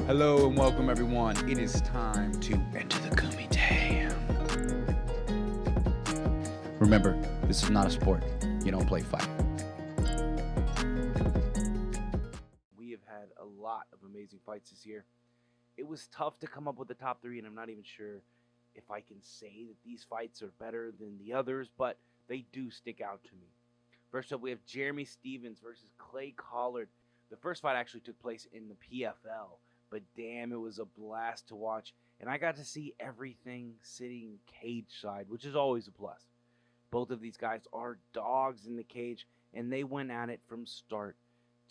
Hello and welcome everyone. It is time to enter the kumite. Remember, this is not a sport. You don't play fight. We have had a lot of amazing fights this year. It was tough to come up with the top three, and I'm not even sure if I can say that these fights are better than the others, but they do stick out to me. First up, we have Jeremy Stephens versus Clay Collard. The first fight actually took place in the PFL, but damn, it was a blast to watch, and I got to see everything sitting cage side, which is always a plus. Both of these guys are dogs in the cage, and they went at it from start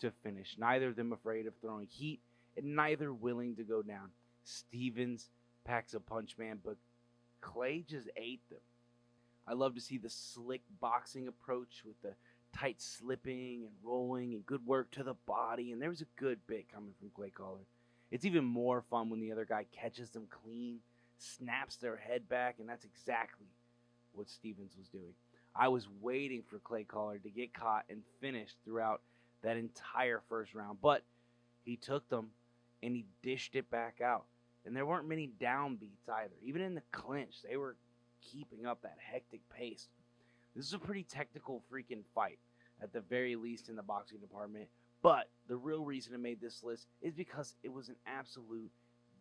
to finish. Neither of them afraid of throwing heat, and neither willing to go down. Stephens packs a punch, man, but Clay just ate them. I love to see the slick boxing approach with the tight slipping and rolling and good work to the body, and there was a good bit coming from Clay Collard. It's even more fun when the other guy catches them clean, snaps their head back, and that's exactly what Stephens was doing. I was waiting for Clay Collard to get caught and finish throughout that entire first round, but he took them and he dished it back out. And there weren't many downbeats either. Even in the clinch, they were keeping up that hectic pace. This is a pretty technical freaking fight, at the very least in the boxing department. But the real reason I made this list is because it was an absolute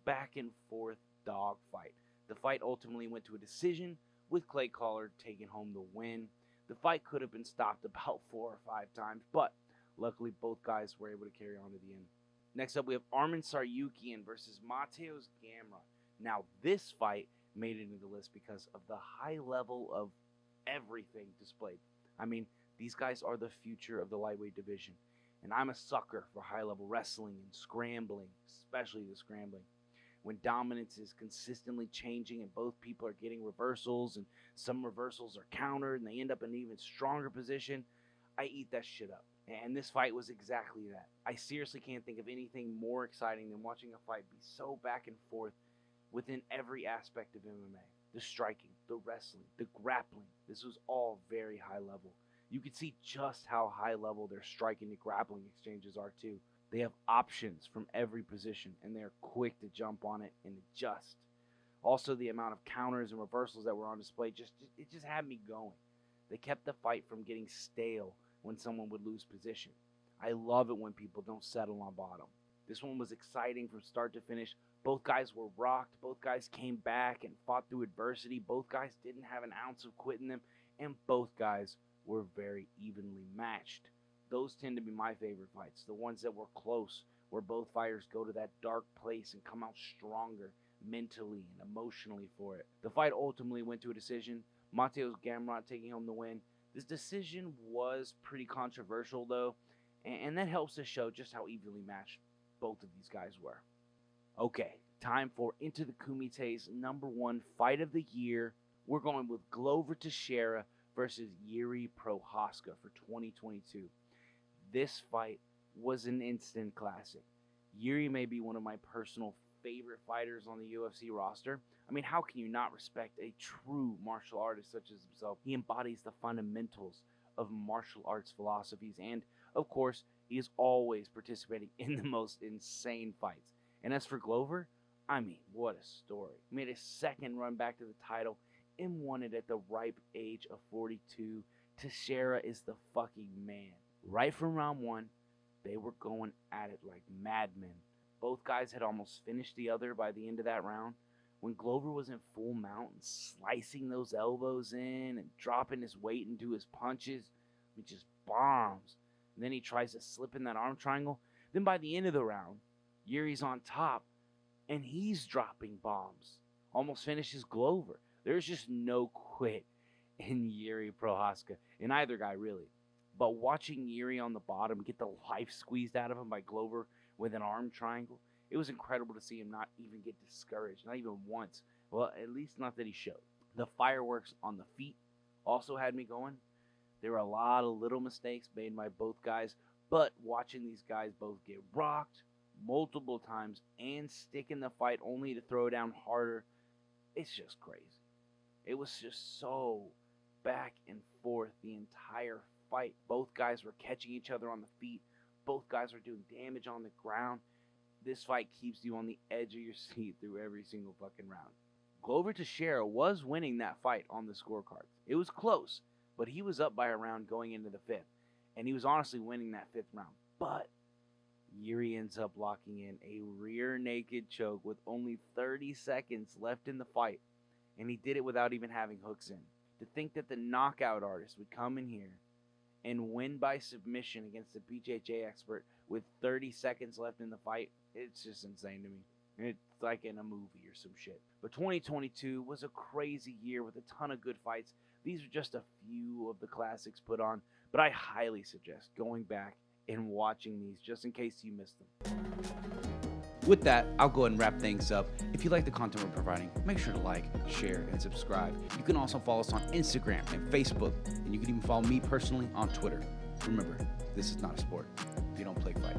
back and forth dog fight. The fight ultimately went to a decision, with Clay Collard taking home the win. The fight could have been stopped about 4 or 5 times, but luckily both guys were able to carry on to the end. Next up, we have Armin Saryukian versus Matteo's Gamra. Now, this fight made it into the list because of the high level of everything displayed. I mean, these guys are the future of the lightweight division. And I'm a sucker for high-level wrestling and scrambling, especially the scrambling. When dominance is consistently changing and both people are getting reversals and some reversals are countered and they end up in an even stronger position, I eat that shit up. And this fight was exactly that. I seriously can't think of anything more exciting than watching a fight be so back and forth within every aspect of MMA. The striking, the wrestling, the grappling. This was all very high level. You can see just how high level their striking and grappling exchanges are too. They have options from every position, and they're quick to jump on it and adjust. Also, the amount of counters and reversals that were on display just had me going. They kept the fight from getting stale when someone would lose position. I love it when people don't settle on bottom. This one was exciting from start to finish. Both guys were rocked. Both guys came back and fought through adversity. Both guys didn't have an ounce of quitting them, and both guys were very evenly matched. Those tend to be my favorite fights, the ones that were close, where both fighters go to that dark place and come out stronger mentally and emotionally for it. The fight ultimately went to a decision, Matteo's Gamra taking home the win. This decision was pretty controversial though, and that helps to show just how evenly matched both of these guys were. Okay, time for Into the Kumite's #1 fight of the year. We're going with Glover Teixeira versus Yuri Prohaska for 2022. This fight was an instant classic. Yuri may be one of my personal favorite fighters on the UFC roster. I mean, how can you not respect a true martial artist such as himself? He embodies the fundamentals of martial arts philosophies, and of course, he is always participating in the most insane fights. And as for Glover, I mean, what a story. He made a second run back to the title and won it at the ripe age of 42. Teixeira is the fucking man. Right from round 1, they were going at it like madmen. Both guys had almost finished the other by the end of that round. When Glover was in full mount and slicing those elbows in and dropping his weight into his punches, he just bombs. And then he tries to slip in that arm triangle. Then by the end of the round, Yuri's on top and he's dropping bombs. Almost finishes Glover. There's just no quit in Yuri Prohaska, in either guy really. But watching Yuri on the bottom get the life squeezed out of him by Glover with an arm triangle, it was incredible to see him not even get discouraged, not even once. Well, at least not that he showed. The fireworks on the feet also had me going. There were a lot of little mistakes made by both guys, but watching these guys both get rocked multiple times and stick in the fight only to throw down harder, it's just crazy. It was just so back and forth the entire fight. Both guys were catching each other on the feet. Both guys were doing damage on the ground. this fight keeps you on the edge of your seat through every single fucking round. Glover Teixeira was winning that fight on the scorecards. It was close, but he was up by a round going into the 5th, and he was honestly winning that 5th round. But Yuri ends up locking in a rear naked choke with only 30 seconds left in the fight, and he did it without even having hooks in. To think that the knockout artist would come in here and win by submission against the BJJ expert with 30 seconds left in the fight, it's just insane to me. It's like in a movie or some shit. But 2022 was a crazy year with a ton of good fights. These are just a few of the classics put on, but I highly suggest going back and watching these just in case you missed them. With that, I'll go ahead and wrap things up. If you like the content we're providing, make sure to like, share, and subscribe. You can also follow us on Instagram and Facebook, and you can even follow me personally on Twitter. Remember, this is not a sport. You don't play fight.